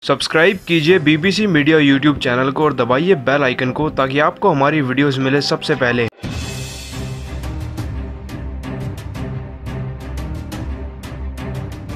Subscribe कीजिए BBC media YouTube channel को और दबाइए बेल आइकन को ताकि आपको हमारी वीडियोस मिले सबसे पहले।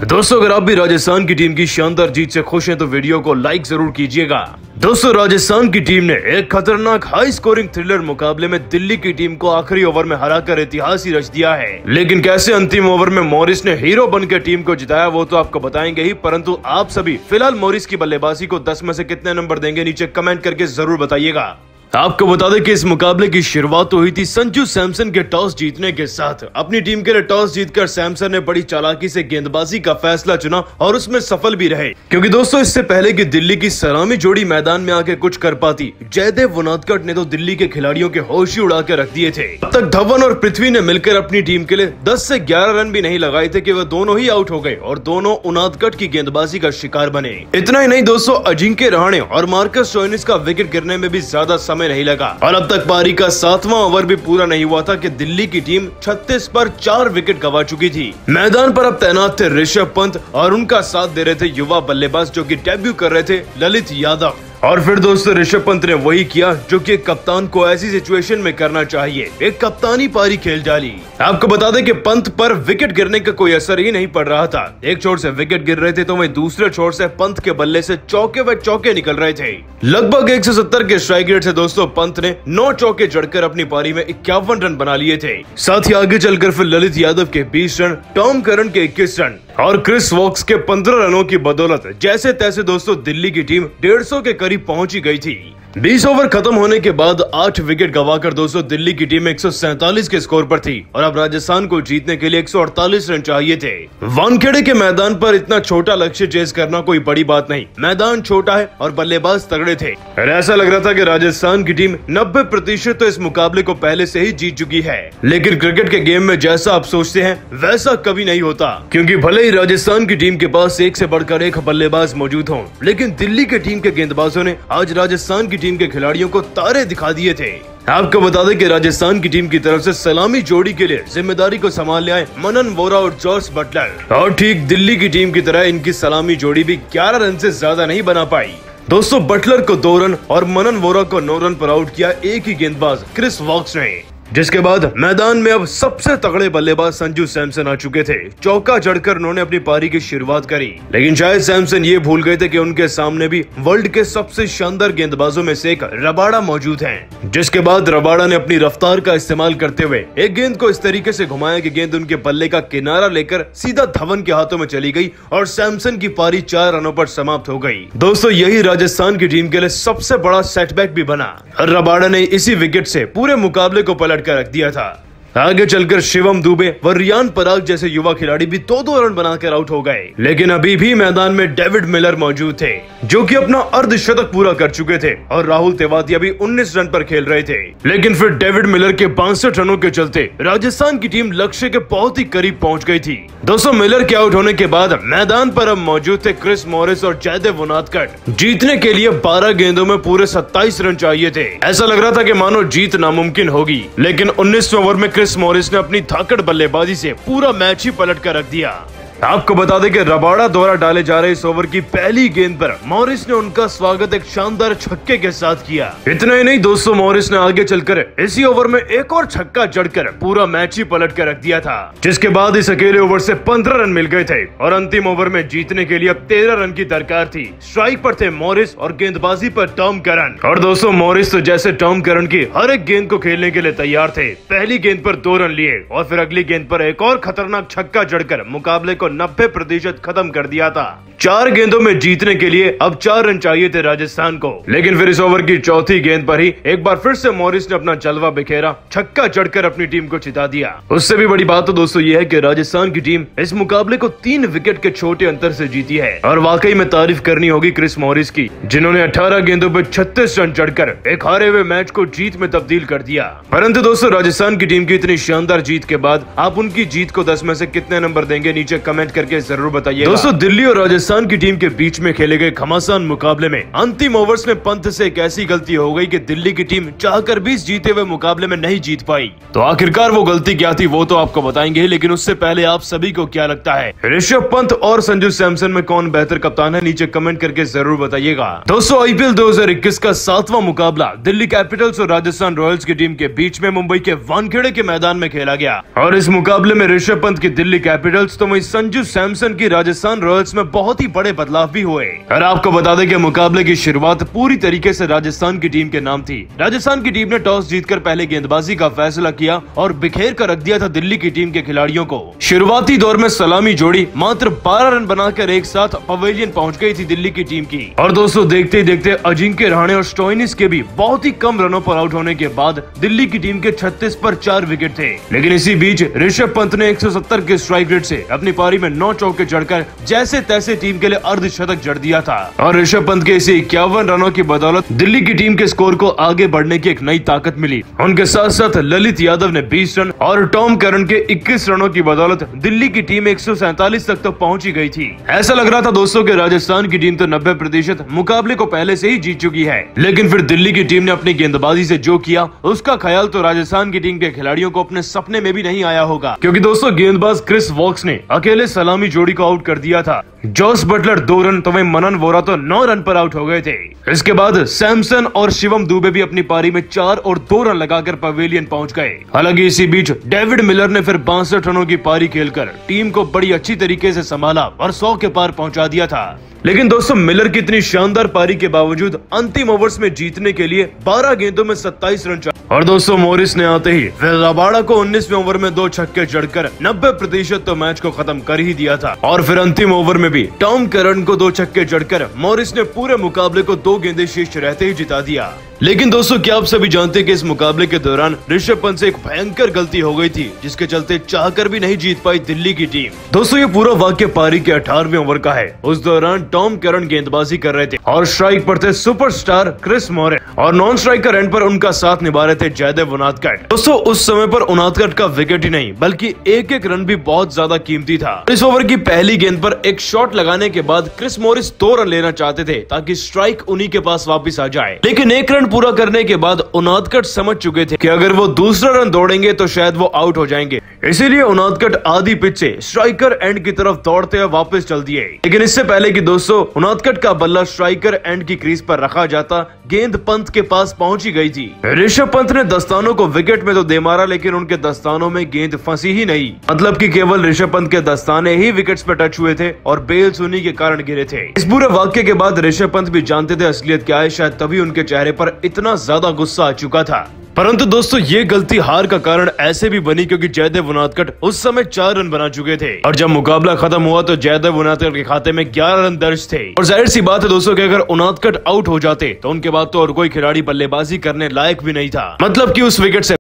दोस्तों, अगर आप भी राजस्थान की टीम की शानदार जीत से खुश हैं तो वीडियो को लाइक जरूर कीजिएगा। दोस्तों, राजस्थान की टीम ने एक खतरनाक हाई स्कोरिंग थ्रिलर मुकाबले में दिल्ली की टीम को आखिरी ओवर में हराकर इतिहास ही रच दिया है। लेकिन कैसे अंतिम ओवर में मॉरिस ने हीरो बनकर टीम को जिताया वो तो आपको बताएंगे ही, परंतु आप सभी फिलहाल मॉरिस की बल्लेबाजी को 10 में से कितने नंबर देंगे नीचे कमेंट करके जरूर बताइएगा। आपको बता दें कि इस मुकाबले की शुरुआत हुई थी संजू सैमसन के टॉस जीतने के साथ। अपनी टीम के लिए टॉस जीतकर सैमसन ने बड़ी चालाकी से गेंदबाजी का फैसला चुना और उसमें सफल भी रहे, क्योंकि दोस्तों इससे पहले कि दिल्ली की सलामी जोड़ी मैदान में आके कुछ कर पाती, जयदेव उनादकट ने तो दिल्ली के खिलाड़ियों के होश ही उड़ा के रख दिए थे। अब तक धवन और पृथ्वी ने मिलकर अपनी टीम के लिए 10 से 11 रन भी नहीं लगाए थे कि वह दोनों ही आउट हो गए और दोनों उनादकट की गेंदबाजी का शिकार बने। इतना ही नहीं दोस्तों, अजिंक्य रहाणे और मार्कस स्टोइनिस का विकेट गिरने में भी ज्यादा समय नहीं लगा और अब तक पारी का 7वां ओवर भी पूरा नहीं हुआ था कि दिल्ली की टीम 36 पर 4 विकेट गंवा चुकी थी। मैदान पर अब तैनात थे ऋषभ पंत और उनका साथ दे रहे थे युवा बल्लेबाज जो कि डेब्यू कर रहे थे ललित यादव। और फिर दोस्तों ऋषभ पंत ने वही किया जो कि कप्तान को ऐसी सिचुएशन में करना चाहिए, एक कप्तानी पारी खेल डाली। आपको बता दें कि पंत पर विकेट गिरने का कोई असर ही नहीं पड़ रहा था। एक छोर से विकेट गिर रहे थे तो वहीं दूसरे छोर से पंत के बल्ले से चौके व चौके निकल रहे थे। लगभग 170 के स्ट्राइक रेट से दोस्तों पंत ने 9 चौके जड़कर अपनी पारी में 51 रन बना लिए थे। साथ ही आगे चलकर फिर ललित यादव के 20 रन, टॉम करन के 21 रन और क्रिस वॉक्स के 15 रनों की बदौलत जैसे तैसे दोस्तों दिल्ली की टीम 150 के करीब पहुंची गई थी। 20 ओवर खत्म होने के बाद 8 विकेट गंवाकर दोस्तों दिल्ली की टीम 147 के स्कोर पर थी और अब राजस्थान को जीतने के लिए 148 रन चाहिए थे। वानखेड़े के मैदान पर इतना छोटा लक्ष्य चेस करना कोई बड़ी बात नहीं, मैदान छोटा है और बल्लेबाज तगड़े थे। ऐसा लग रहा था कि राजस्थान की टीम 90% तो इस मुकाबले को पहले से ही जीत चुकी है। लेकिन क्रिकेट के गेम में जैसा आप सोचते हैं वैसा कभी नहीं होता, क्योंकि भले ही राजस्थान की टीम के पास एक से बढ़कर एक बल्लेबाज मौजूद हों, लेकिन दिल्ली के टीम के गेंदबाजों ने आज राजस्थान की टीम के खिलाड़ियों को तारे दिखा दिए थे। आपको बता दें कि राजस्थान की टीम की तरफ से सलामी जोड़ी के लिए जिम्मेदारी को संभाल आए मनन वोरा और जॉर्ज बटलर और ठीक दिल्ली की टीम की तरह इनकी सलामी जोड़ी भी 11 रन से ज्यादा नहीं बना पाई। दोस्तों बटलर को 2 रन और मनन वोरा को 9 रन पर आउट किया एक ही गेंदबाज क्रिस वॉक्स ने, जिसके बाद मैदान में अब सबसे तगड़े बल्लेबाज संजू सैमसन आ चुके थे। चौका जड़कर उन्होंने अपनी पारी की शुरुआत करी, लेकिन शायद सैमसन ये भूल गए थे कि उनके सामने भी वर्ल्ड के सबसे शानदार गेंदबाजों में से एक रबाड़ा मौजूद हैं। जिसके बाद रबाड़ा ने अपनी रफ्तार का इस्तेमाल करते हुए एक गेंद को इस तरीके से घुमाया कि गेंद उनके बल्ले का किनारा लेकर सीधा धवन के हाथों में चली गई और सैमसन की पारी 4 रनों पर समाप्त हो गई। दोस्तों यही राजस्थान की टीम के लिए सबसे बड़ा सेटबैक भी बना और रबाड़ा ने इसी विकेट से पूरे मुकाबले को पलट कर रख दिया था। आगे चलकर शिवम दुबे व रियान पराग जैसे युवा खिलाड़ी भी 2-2 रन बनाकर आउट हो गए, लेकिन अभी भी मैदान में डेविड मिलर मौजूद थे जो कि अपना अर्धशतक पूरा कर चुके थे और राहुल तेवातिया भी 19 रन पर खेल रहे थे। लेकिन फिर डेविड मिलर के 62 रनों के चलते राजस्थान की टीम लक्ष्य के बहुत ही करीब पहुंच गई थी। दोस्तों मिलर के आउट होने के बाद मैदान पर अब मौजूद थे क्रिस मॉरिस और जयदेव उनादकट। जीतने के लिए 12 गेंदों में पूरे 27 रन चाहिए थे। ऐसा लग रहा था कि मानो जीत नामुमकिन होगी, लेकिन 19वें ओवर में क्रिस मॉरिस ने अपनी धाकड़ बल्लेबाजी से पूरा मैच ही पलट कर रख दिया। आपको बता दें कि रबाड़ा द्वारा डाले जा रहे इस ओवर की पहली गेंद पर मॉरिस ने उनका स्वागत एक शानदार छक्के के साथ किया। इतना ही नहीं दोस्तों, मॉरिस ने आगे चलकर इसी ओवर में एक और छक्का जड़कर पूरा मैच ही पलट कर रख दिया था, जिसके बाद इस अकेले ओवर से 15 रन मिल गए थे और अंतिम ओवर में जीतने के लिए अब 13 रन की दरकार थी। स्ट्राइक पर थे मॉरिस और गेंदबाजी पर टॉम करन। और दोस्तों मॉरिस तो जैसे टॉम करन की हर एक गेंद को खेलने के लिए तैयार थे। पहली गेंद पर 2 रन लिए और फिर अगली गेंद पर एक और खतरनाक छक्का जड़कर मुकाबले को 90% खत्म कर दिया था। 4 गेंदों में जीतने के लिए अब 4 रन चाहिए थे राजस्थान को, लेकिन फिर इस ओवर की चौथी गेंद पर ही एक बार फिर से मॉरिस ने अपना जलवा बिखेरा, छक्का चढ़कर अपनी टीम को जिता दिया। उससे भी बड़ी बात तो दोस्तों ये है कि राजस्थान की टीम इस मुकाबले को 3 विकेट के छोटे अंतर से जीती है और वाकई में तारीफ करनी होगी क्रिस मॉरिस की, जिन्होंने 18 गेंदों पर 36 रन चढ़कर एक हारे हुए मैच को जीत में तब्दील कर दिया। परंतु दोस्तों राजस्थान की टीम की इतनी शानदार जीत के बाद आप उनकी जीत को 10 में से कितने नंबर देंगे नीचे कमेंट कमेंट करके जरूर बताइए। दोस्तों दिल्ली और राजस्थान की टीम के बीच में खेले गए घमासान मुकाबले में अंतिम ओवर्स में पंत से एक ऐसी गलती हो गई कि दिल्ली की टीम चाहकर भी जीते हुए मुकाबले में नहीं जीत पाई। तो आखिरकार वो गलती क्या थी वो तो आपको बताएंगे, लेकिन उससे पहले आप सभी को क्या लगता है, ऋषभ पंत और संजू सैमसन में कौन बेहतर कप्तान है? नीचे कमेंट करके जरूर बताइएगा। दोस्तों आईपीएल 2021 का 7वां मुकाबला दिल्ली कैपिटल्स और राजस्थान रॉयल्स की टीम के बीच में मुंबई के वानखेड़े के मैदान में खेला गया और इस मुकाबले में ऋषभ पंत की दिल्ली कैपिटल्स तो वहीं संजू सैमसन की राजस्थान रॉयल्स में बहुत ही बड़े बदलाव भी हुए। और आपको बता दें कि मुकाबले की शुरुआत पूरी तरीके से राजस्थान की टीम के नाम थी। राजस्थान की टीम ने टॉस जीतकर पहले गेंदबाजी का फैसला किया और बिखेर कर रख दिया था दिल्ली की टीम के खिलाड़ियों को। शुरुआती दौर में सलामी जोड़ी मात्र 12 रन बनाकर एक साथ पवेलियन पहुंच गई थी दिल्ली की टीम की। और दोस्तों देखते ही देखते अजिंक्य रहाणे और स्टोइनिस के भी बहुत ही कम रनों पर आउट होने के बाद दिल्ली की टीम के 36 पर 4 विकेट थे। लेकिन इसी बीच ऋषभ पंत ने 170 के स्ट्राइक रेट से अपनी पारी में 9 चौके जड़कर जैसे तैसे टीम के लिए अर्धशतक जड़ दिया था। और ऋषभ पंत के इसी 51 रनों की बदौलत दिल्ली की टीम के स्कोर को आगे बढ़ने की एक नई ताकत मिली। उनके साथ साथ ललित यादव ने 20 रन और टॉम करन के 21 रनों की बदौलत दिल्ली की टीम 147 तक तो पहुंची गई थी। ऐसा लग रहा था दोस्तों कि राजस्थान की टीम तो 90% मुकाबले को पहले से ही जीत चुकी है, लेकिन फिर दिल्ली की टीम ने अपनी गेंदबाजी से जो किया उसका ख्याल तो राजस्थान की टीम के खिलाड़ियों को अपने सपने में भी नहीं आया होगा, क्योंकि दोस्तों गेंदबाज क्रिस वॉक्स ने अकेले सलामी जोड़ी को आउट कर दिया था। जॉस बटलर 2 रन तो वहीं मनन वोरा तो 9 रन पर आउट हो गए थे। इसके बाद सैमसन और शिवम दुबे भी अपनी पारी में 4 और 2 रन लगाकर पवेलियन पहुंच गए। हालांकि इसी बीच डेविड मिलर ने फिर 62 रनों की पारी खेलकर टीम को बड़ी अच्छी तरीके से संभाला और 100 के पार पहुंचा दिया था। लेकिन दोस्तों मिलर की इतनी शानदार पारी के बावजूद अंतिम ओवर्स में जीतने के लिए 12 गेंदों में 27 रन चाहिए। और दोस्तों मॉरिस ने आते ही रबाड़ा को 19वें ओवर में 2 छक्के जड़कर 90% तो मैच को खत्म कर ही दिया था। और फिर अंतिम ओवर में भी टॉम करन को 2 छक्के जड़कर मॉरिस ने पूरे मुकाबले को 2 गेंदें शेष रहते ही जिता दिया। लेकिन दोस्तों क्या आप सभी जानते हैं कि इस मुकाबले के दौरान ऋषभ पंत से एक भयंकर गलती हो गई थी, जिसके चलते चाहकर भी नहीं जीत पाई दिल्ली की टीम। दोस्तों ये पूरा वाक्य पारी के 18वें ओवर का है। उस दौरान टॉम करन गेंदबाजी कर रहे थे और स्ट्राइक पर थे सुपरस्टार क्रिस मॉरिन और नॉन स्ट्राइकर एंड पर उनका साथ निभा रहे थे जयदेव उनादकट। दोस्तों उस समय पर उनादकट का विकेट ही नहीं बल्कि एक रन भी बहुत ज्यादा कीमती था। इस ओवर की पहली गेंद पर एक शॉट लगाने के बाद क्रिस मॉरिस 2 रन लेना चाहते थे ताकि स्ट्राइक उन्हीं के पास वापिस आ जाए, लेकिन 1 रन पूरा करने के बाद उनादकट समझ चुके थे कि अगर वो दूसरा रन दौड़ेंगे तो शायद वो आउट हो जाएंगे। इसीलिए उनादकट आधी पिच से स्ट्राइकर एंड की तरफ दौड़ते हुए वापस चल दिए। लेकिन इससे पहले कि दोस्तों उनादकट का बल्ला स्ट्राइकर एंड की क्रीज पर रखा जाता, गेंद पंत के पास पहुंची गई थी। ऋषभ पंत ने दस्तानों को विकेट में तो दे मारा, लेकिन उनके दस्तानों में गेंद फंसी ही नहीं। मतलब कि केवल ऋषभ पंत के दस्ताने ही विकेट्स पर टच हुए थे और बेल्स उन्हीं के कारण गिरे थे। इस पूरे वाक्य के बाद ऋषभ पंत भी जानते थे असलियत क्या है, शायद तभी उनके चेहरे पर इतना ज्यादा गुस्सा आ चुका था। परंतु दोस्तों ये गलती हार का कारण ऐसे भी बनी क्योंकि जयदेव उनादकट उस समय 4 रन बना चुके थे और जब मुकाबला खत्म हुआ तो जयदेव उनादकट के खाते में 11 रन दर्ज थे। और जाहिर सी बात है दोस्तों कि अगर उनादकट आउट हो जाते तो उनके बाद तो और कोई खिलाड़ी बल्लेबाजी करने लायक भी नहीं था। मतलब कि उस विकेट से